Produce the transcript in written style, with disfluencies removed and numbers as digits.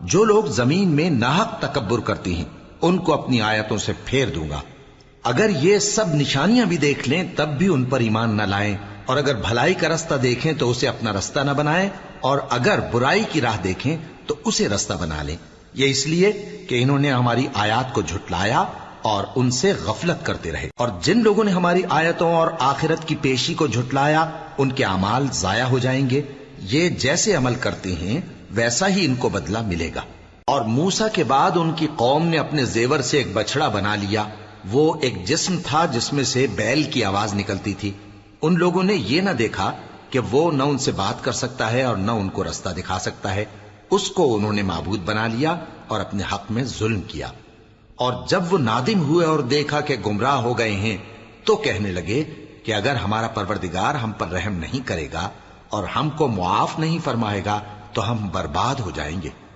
جو لوگ زمین میں ناحق تکبر کرتی ہیں ان کو اپنی آیتوں سے پھیر دوں گا. اگر یہ سب نشانیاں بھی دیکھ لیں تب بھی ان پر ایمان نہ لائیں، اور اگر بھلائی کا رستہ دیکھیں تو اسے اپنا رستہ نہ بنائیں، اور اگر برائی کی راہ دیکھیں تو اسے رستہ بنا لیں. یہ اس لیے کہ انہوں نے ہماری آیات کو جھٹلایا اور ان سے غفلت کرتے رہے. اور جن لوگوں نے ہماری آیتوں اور آخرت کی پیشی کو جھٹلایا ان کے اعمال ضائع ہو جائیں گے. یہ جیسے عمل کرتے ہیں ویسا ہی ان کو بدلہ ملے گا. اور موسیٰ کے بعد ان کی قوم نے اپنے زیور سے ایک بچڑا بنا لیا. وہ ایک جسم تھا جس میں سے بیل کی آواز نکلتی تھی. ان لوگوں نے یہ نہ دیکھا کہ وہ نہ ان سے بات کر سکتا ہے اور نہ ان کو رستہ دکھا سکتا ہے. اس کو انہوں نے معبود بنا لیا اور اپنے حق میں ظلم کیا. اور جب وہ نادم ہوئے اور دیکھا کہ گمراہ ہو گئے ہیں تو کہنے لگے کہ اگر ہمارا پروردگار ہم پر رحم نہیں کرے گا اور ہم کو معاف نہیں فرمائے گا تو ہم برباد ہو جائیں گے.